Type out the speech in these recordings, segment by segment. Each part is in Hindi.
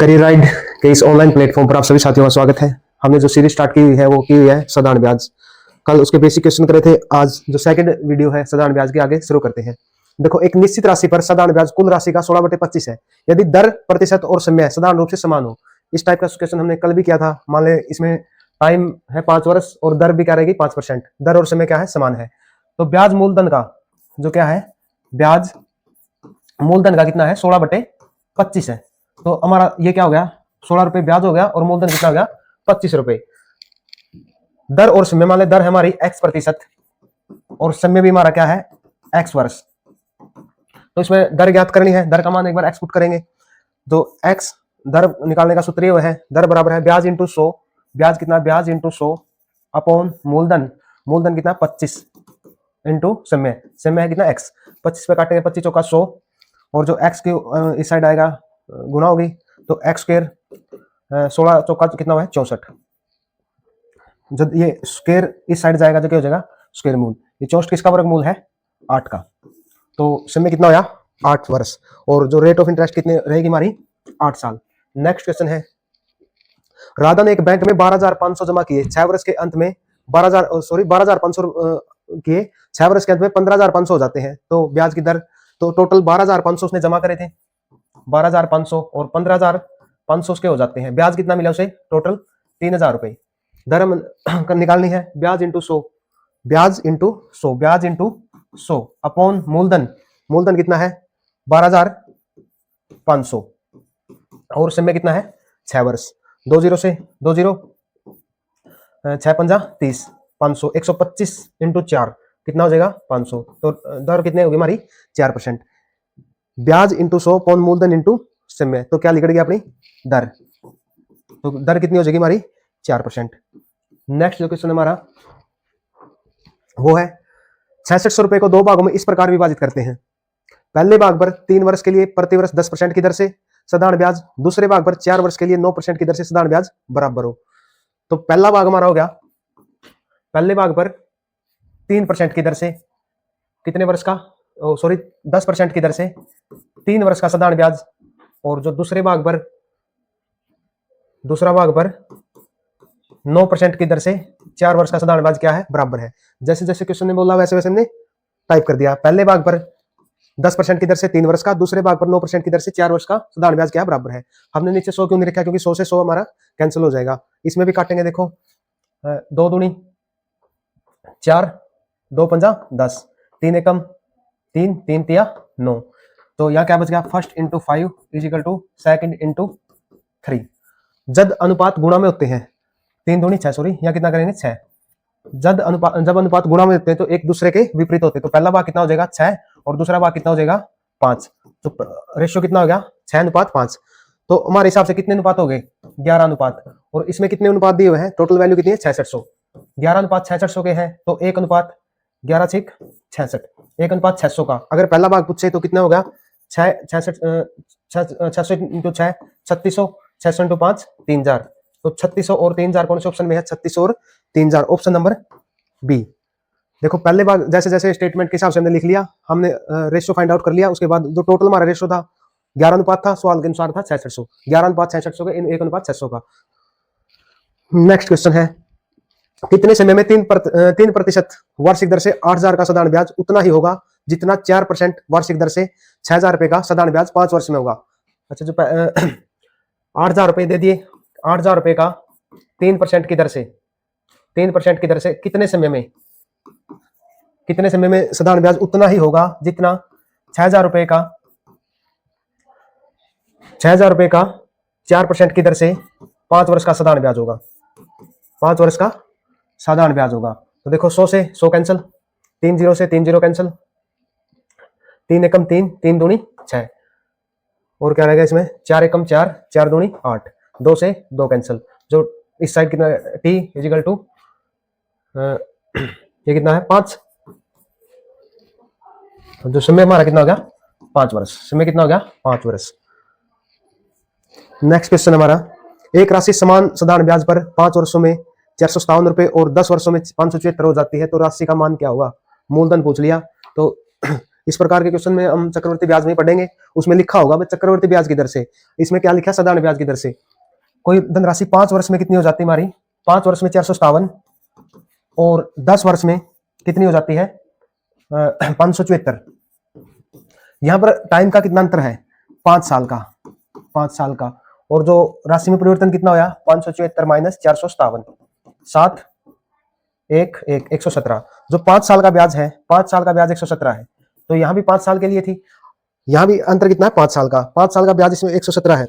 करियर राइड के इस ऑनलाइन प्लेटफॉर्म पर आप सभी साथियों का स्वागत है। हमने जो सीरीज स्टार्ट की हुई है वो की हुई है साधारण ब्याज। कल उसके बेसिक क्वेश्चन करे थे, आज जो सेकंड वीडियो है साधारण ब्याज के आगे शुरू करते हैं। देखो, एक निश्चित राशि पर साधारण ब्याज कुल राशि का 16/25 है यदि दर प्रतिशत और समय साधारण रूप से समान हो। इस टाइप का क्वेश्चन हमने कल भी किया था। मान ले इसमें टाइम है 5 वर्ष और दर भी क्या रहेगी 5%। दर और समय क्या है समान है। तो ब्याज मूलधन का जो क्या है, ब्याज मूलधन का कितना है 16/25 है। तो हमारा ये क्या हो गया 16 रुपए ब्याज हो गया और मूलधन कितना हो गया 25 रुपए। दर और समय, मान ले दर है हमारी x% और समय भी हमारा क्या है x वर्ष। तो इसमें दर ज्ञात करनी है, दर का मान एक बार x पुट करेंगे तो x दर निकालने का सूत्र ये है, दर बराबर है ब्याज इंटू 100। ब्याज कितना, ब्याज इंटू 100 अपॉन मूलधन। मूलधन कितना 25 इंटू समय। समय है कितना x। 25 पे काटेंगे 25 चौका 100 और जो x के इस साइड आएगा गुना होगी तो x स्क्वायर 16 चौका कितना है 64। जब ये स्क्वायर इस साइड जाएगा तो क्या हो जाएगा स्क्वायर मूल। ये 64 किसका वर्गमूल है 8 का। तो समय कितना होया 8 वर्ष और जो रेट ऑफ इंटरेस्ट कितने रहेगी हमारी 8 साल। नेक्स्ट क्वेश्चन है, राधा ने एक बैंक में 12,500 जमा किए 6 वर्ष के अंत में 12,500 किए 6 वर्ष के अंत में 15,500 हो जाते हैं। तो ब्याज की दर, तो टोटल 12,500 उसने जमा करे थे, 12,500 और 15,500 के हो जाते हैं। ब्याज कितना मिला उसे टोटल 3,000 रुपए। दर हम निकालनी है ब्याज इंटू 100, ब्याज इंटू 100, ब्याज इंटू 100 अपॉन मूलधन। मूलधन कितना है 12,500 और समय कितना है 6 वर्ष। 20 से 20 6 पंजा 30, 500 125 इंटू 4 कितना हो जाएगा 500। तो दर कितने होगी हमारी 4%। ब्याज इंटू 100 अपॉन मूलधन इंटू समय, तो क्या लिख गई अपनी दर। तो दर कितनी हो जाएगी हमारी 4%। नेक्स्ट जो क्वेश्चन हमारा वो है 6600 रुपए को 2 भागों में इस प्रकार विभाजित करते हैं। पहले भाग पर 3 वर्ष के लिए प्रति वर्ष 10% की दर से साधारण ब्याज, दूसरे भाग पर 4 वर्ष के लिए 9% की दर से साधारण ब्याज बराबर हो। तो पहला भाग हमारा हो गया, पहले भाग पर 3% की दर से कितने वर्ष का, 10% की दर से 3 वर्ष का साधारण ब्याज और जो दूसरा भाग पर 9% की दर से 4 वर्ष का साधारण ब्याज क्या है बराबर है। जैसे जैसे क्वेश्चन ने बोला वैसे वैसे हमने टाइप कर दिया। पहले भाग पर 10% की दर से 3 वर्ष का, दूसरे भाग पर 9% की दर से 4 वर्ष का साधारण ब्याज क्या बराबर है। हमने नीचे 100 क्यों नहीं रखा, क्योंकि 100 से 100 हमारा कैंसिल हो जाएगा। इसमें भी काटेंगे, देखो 2 दूनी 4, 2 पंजा 10, 3 एकम 3, 3 तिया 9। तो यहाँ क्या बच गया, first into 5 is equal to second into 3। जब अनुपात गुणा में होते हैं 3 दूनी 6, सॉरी यहाँ कितना करेंगे 6। जब अनुपात गुणा में होते हैं तो एक दूसरे के विपरीत होते हैं। तो पहला भाग कितना हो जाएगा 6 और दूसरा भाग कितना हो जाएगा 5। तो रेशियो कितना हो गया 6:5। तो हमारे हिसाब से कितने अनुपात हो गए 11 अनुपात। और इसमें कितने अनुपात दिए हुए हैं, टोटल वैल्यू कितनी है 6600। 11 अनुपात 6600 के हैं तो 1 अनुपात 11/66, 1 अनुपात 600 का। अगर पहला भाग पूछे तो कितना होगा 600 इंटू 6 3600, 600 इंटू 5 3000। तो 3600 और 3000 कौन से ऑप्शन में है, 3600 और 3000 ऑप्शन नंबर बी। देखो पहले बार जैसे जैसे स्टेटमेंट के हिसाब से हमने लिख लिया, हमने रेशियो फाइंड आउट कर लिया। उसके बाद जो टोटल हमारा रेशियो था 11 अनुपात था, सवाल के अनुसार था 6600, 11 अनुपात 6600 के 1 अनुपात 600 का। नेक्स्ट क्वेश्चन है, कितने समय में 3% वार्षिक दर से 8,000 का साधारण ब्याज उतना ही होगा जितना 4% वार्षिक दर से 6,000 रुपए का साधारण ब्याज 5 वर्ष में होगा। अच्छा, जो 8,000 रुपए दे दिए, 8,000 रुपए का 3% की दर से कितने समय में साधारण ब्याज उतना ही होगा जितना 6,000 रुपए का 4% की दर से 5 वर्ष का साधारण ब्याज होगा। 5 वर्ष का साधारण ब्याज होगा। तो देखो 100 से 100 कैंसिल, 3 0 से 3 0 कैंसिल, 3 एकम 3, 3 दूनी 6 और क्या रहेगा इसमें 4 एकम 4, 4 दूनी 8, 2 से 2 कैंसिल। जो इस साइड कितना t इज इक्वल टू ये कितना है 5। जो समय हमारा कितना हो गया 5 वर्ष। समय कितना हो गया 5 वर्ष। नेक्स्ट क्वेश्चन हमारा, एक राशि समान साधारण ब्याज पर 5 वर्षों में 457 रुपए और 10 वर्षों में 576 हो जाती है तो राशि का मान क्या होगा। मूलधन पूछ लिया तो इस प्रकार के क्वेश्चन में हम चक्रवर्ती ब्याज में पढ़ेंगे, उसमें लिखा होगा भाई चक्रवर्ती ब्याज की दर से, इसमें क्या लिखा है साधारण ब्याज की दर से। कोई धनराशि 5 वर्ष में कितनी हो जाती है हमारी, 5 वर्ष में 457 और 10 वर्ष में कितनी हो जाती है 574। यहां पर टाइम का कितना अंतर है 5 साल का, 5 साल का, और जो राशि में परिवर्तन कितना होया 574 माइनस 457, 7 1 1 117। जो 5 साल का ब्याज है, 5 साल का ब्याज 117 है, तो यहां भी 5 साल के लिए थी, यहां भी अंतर कितना है 5 साल का, 5 साल का ब्याज इसमें 117 है।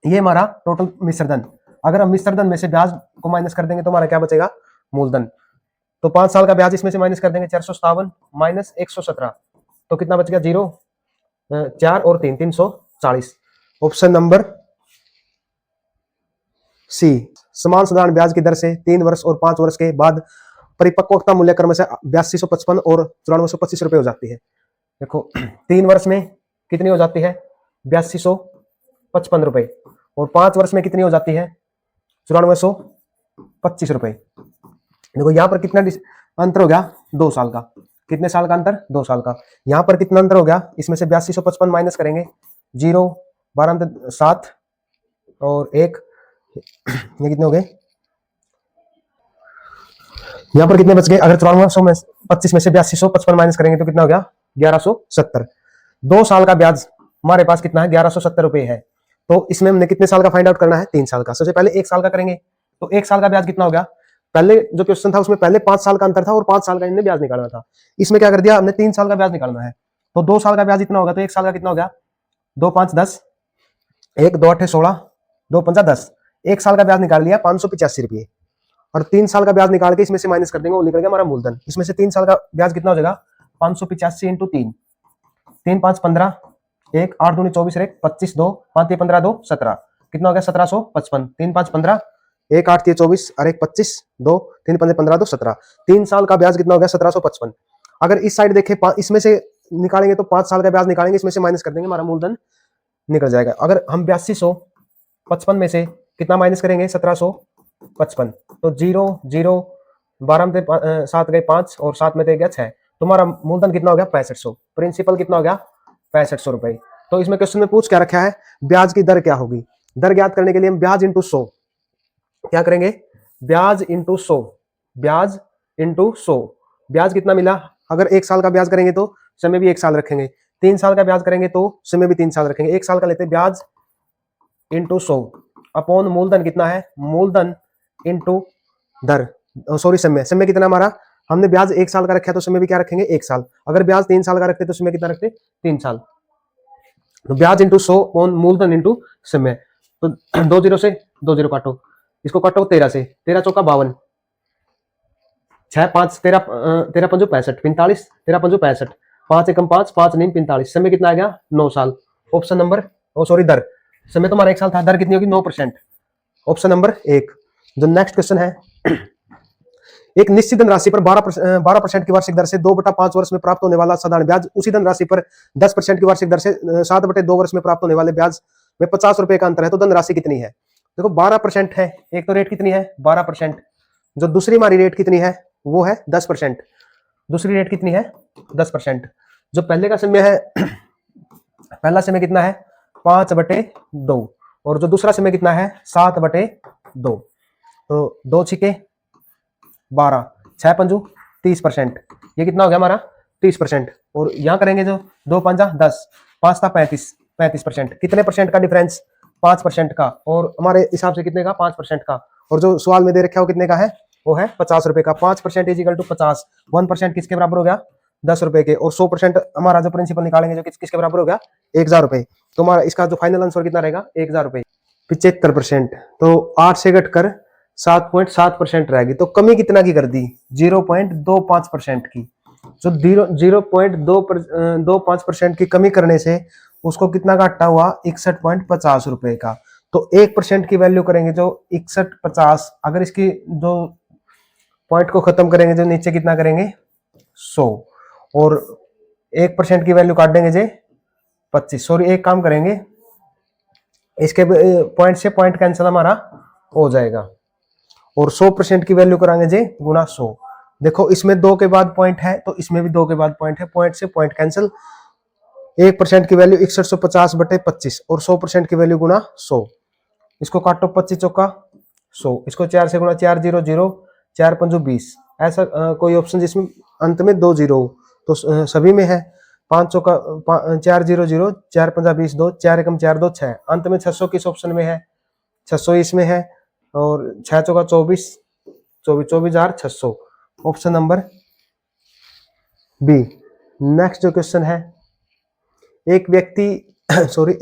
ये हमारा टोटल मिश्र धन। अगर हम मिश्र धन में से ब्याज को माइनस कर देंगे तो हमारा क्या बचेगा मूलधन। तो 5 साल का ब्याज इसमें से माइनस कर देंगे 457 माइनस 117, तो कितना बच गया 0 4 और 3 340। Option number C. समान साधारण ब्याज की दर से 3 वर्ष और 5 वर्ष के बाद परिपक्वता मूल्य क्रम से 8255 और 9425 रुपए हो जाती है। देखो 3 वर्ष में कितनी हो जाती है 8255 रुपए, और 5 वर्ष में कितनी हो जाती है 9425 रुपए। देखो यहाँ पर कितना अंतर हो गया 2 साल का, कितने साल का अंतर 2 साल का। यहाँ पर कितना अंतर हो गया, इसमें से 8255 माइनस करेंगे 0 12 7 और 1, ये कितने हो गए, यहाँ पर कितने बच गए, अगर 9425 में से 8255 माइनस करेंगे तो कितना हो गया 1170। 2 साल का ब्याज हमारे पास कितना है 1170 रुपए है। तो इसमें हमने कितने साल का फाइंड आउट करना है 3 साल का। सबसे पहले 1 साल का करेंगे, तो 1 साल का ब्याज कितना हो गया, पहले जो क्वेश्चन था उसमें पहले 5 साल का अंतर था और 5 साल का इन्हें ब्याज निकालना था, इसमें क्या कर दिया हमने 3 साल का ब्याज निकालना है। तो 2 साल का ब्याज इतना होगा, तो 1 साल का कितना हो गया 2 5 10, 1 2 8 16, 2 5 10, 1 साल का ब्याज निकाल लिया 585 रुपये, और 3 साल का ब्याज निकाल के इसमें से माइनस कर देंगे, वो निकल गया हमारा मूलधन। इसमें से 3 साल का ब्याज कितना हो जाएगा 585 इंटू 3, 3 5 15, 1 8 दूनी 24, 1 25, 2 5 15 2 17, कितना हो गया 1755, 3 5 15, 1 8 24 और 1 25, 2 3 5 15 2 17, 3 साल का ब्याज कितना हो गया 1755। अगर इस साइड देखें इसमें से निकालेंगे तो 5 साल का ब्याज निकालेंगे, इसमें से माइनस कर देंगे, हमारा मूलधन निकल जाएगा। अगर हम 8255 में से कितना माइनस करेंगे 1755, तो 0 0 12 में 7 गए 5 और 7 में दे गया 6, तुम्हारा मूलधन कितना हो गया 6500, प्रिंसिपल कितना हो गया 6500 रुपए। तो इसमें क्वेश्चन में पूछ क्या रखा है, ब्याज की दर क्या होगी। दर ज्ञात करने के लिए हम ब्याज इंटू 100 क्या करेंगे, ब्याज इंटू 100, ब्याज इंटू 100, ब्याज कितना मिला, अगर 1 साल का ब्याज करेंगे तो समय भी 1 साल रखेंगे, 3 साल का ब्याज करेंगे तो समय भी 3 साल रखेंगे, 1 साल का लेते ब्याज इंटू 100 अपॉन मूलधन कितना है, मूलधन इंटू दर, सॉरी समय, समय कितना हमारा, हमने ब्याज 1 साल का रखा है तो समय भी क्या रखेंगे 1 साल, अगर ब्याज 3 साल का रखते तो समय कितना रखते 3 साल। तो ब्याज इंटू 100 अपॉन मूलधन इंटू समय, तो 2 0 से 2 0 काटो, इसको काटो 13 से, 13 चौका 52, 6 5 13 13 5 65, 45 13 5 65, 5 एकम 5 5 9 45, समय कितना आ गया 9 साल। ऑप्शन नंबर सॉरी दर, समय तो हमारा 1 साल था, दर कितनी होगी 9%, ऑप्शन नंबर 1। जो नेक्स्ट क्वेश्चन है, एक निश्चित धनराशि पर 12% की वार्षिक दर से 2/5 वर्ष में प्राप्त होने वाला साधारण ब्याज उसी धनराशि पर 10% की वार्षिक दर से 7/2 वर्ष में प्राप्त होने वाले ब्याज में 50 रुपए का अंतर है, तो धनराशि कितनी है। देखो 12% है, एक तो रेट कितनी है 12%, जो दूसरी हमारी रेट कितनी है वो है 10%, दूसरी रेट कितनी है 10%। जो पहले का समय है, पहला समय कितना है 5/2 और जो दूसरा समय कितना है 7/2, तो 2 छिके 12, 6 पंजू 30%, ये कितना हो गया हमारा 30%। और यहाँ करेंगे जो 2 5 10, 5 था 35%, कितने परसेंट का डिफरेंस 5% का, और हमारे हिसाब से कितने का 5% का, और जो सवाल में दे रखा है वो कितने का है, वो है 50 रुपए का। 5% इज इक्वल टू 50, 1% किसके बराबर हो गया 10 रुपए के, और 100% हमारा जो प्रिंसिपल निकालेंगे जो किसके बराबर हो गया 1000 रुपए। तो हमारा इसका जो फाइनल आंसर कितना रहेगा 1000 रुपए। 75%, तो 8 से घटकर 7.7% रहेगी, तो कमी कितना की कर दी 0.25% की। जो 0.25% की कमी करने से उसको कितना घाटा हुआ 61.50 रुपए का। तो 1% की वैल्यू करेंगे जो 61.50, अगर इसकी जो पॉइंट को खत्म करेंगे जो नीचे कितना करेंगे 100, और 1% की वैल्यू काट देंगे जे 25, सॉरी एक काम करेंगे इसके पॉइंट से पॉइंट कैंसिल हमारा हो जाएगा, और 100% की वैल्यू कराएंगे जे गुना 100, देखो इसमें 2 के बाद पॉइंट है तो इसमें भी 2 के बाद पॉइंट है, पॉइंट से पॉइंट कैंसिल। 1% की वैल्यू 6150/25 और 100% की वैल्यू गुना 100। इसको काटो 25 चौका 100, इसको 4 से गुना 400, 4 पंजो 20। ऐसा कोई ऑप्शन जिसमें अंत में 2 जीरो हो तो सभी में है। 5 चौका 400, 4 पंजा 20, 2 4 एकम 4 2 6। अंत में 600 किस ऑप्शन में है? 600 इसमें है। और 6 चौका 24, 24,600 ऑप्शन नंबर बी। नेक्स्ट जो क्वेश्चन है, एक व्यक्ति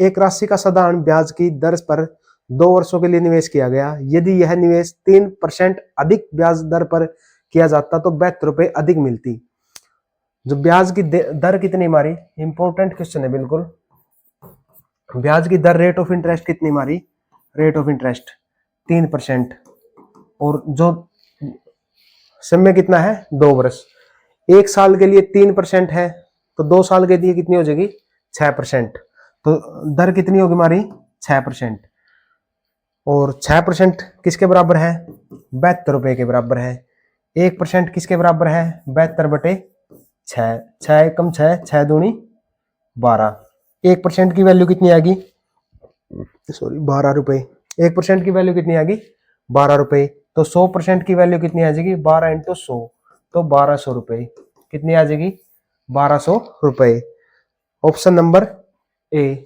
एक राशि का साधारण ब्याज की दर पर 2 वर्षों के लिए निवेश किया गया। यदि यह निवेश 3% अधिक ब्याज दर पर किया जाता तो 72 रुपए अधिक मिलती। जो ब्याज की दर कितनी मारी, इंपॉर्टेंट क्वेश्चन है बिल्कुल। ब्याज की दर, रेट ऑफ इंटरेस्ट कितनी मारी? Rate of interest 3%। और जो समय कितना है? 2 वर्ष। 1 साल के लिए 3% है तो 2 साल के लिए कितनी हो जाएगी? 6%। तो दर कितनी होगी हमारी? 6%। और 6% किसके बराबर है? 72 रुपए के बराबर है। 1% किसके बराबर है? 72/6। 6 एकम 6, 6 दूनी 12। 1% की वैल्यू कितनी आएगी? सॉरी 12 रुपए। 1% की वैल्यू कितनी आएगी? 12 रुपए। तो 100% की वैल्यू कितनी आ जाएगी? 12 इंटू 100 तो 1200 रुपए। कितनी आ जाएगी? 1200 रुपए। Option number A.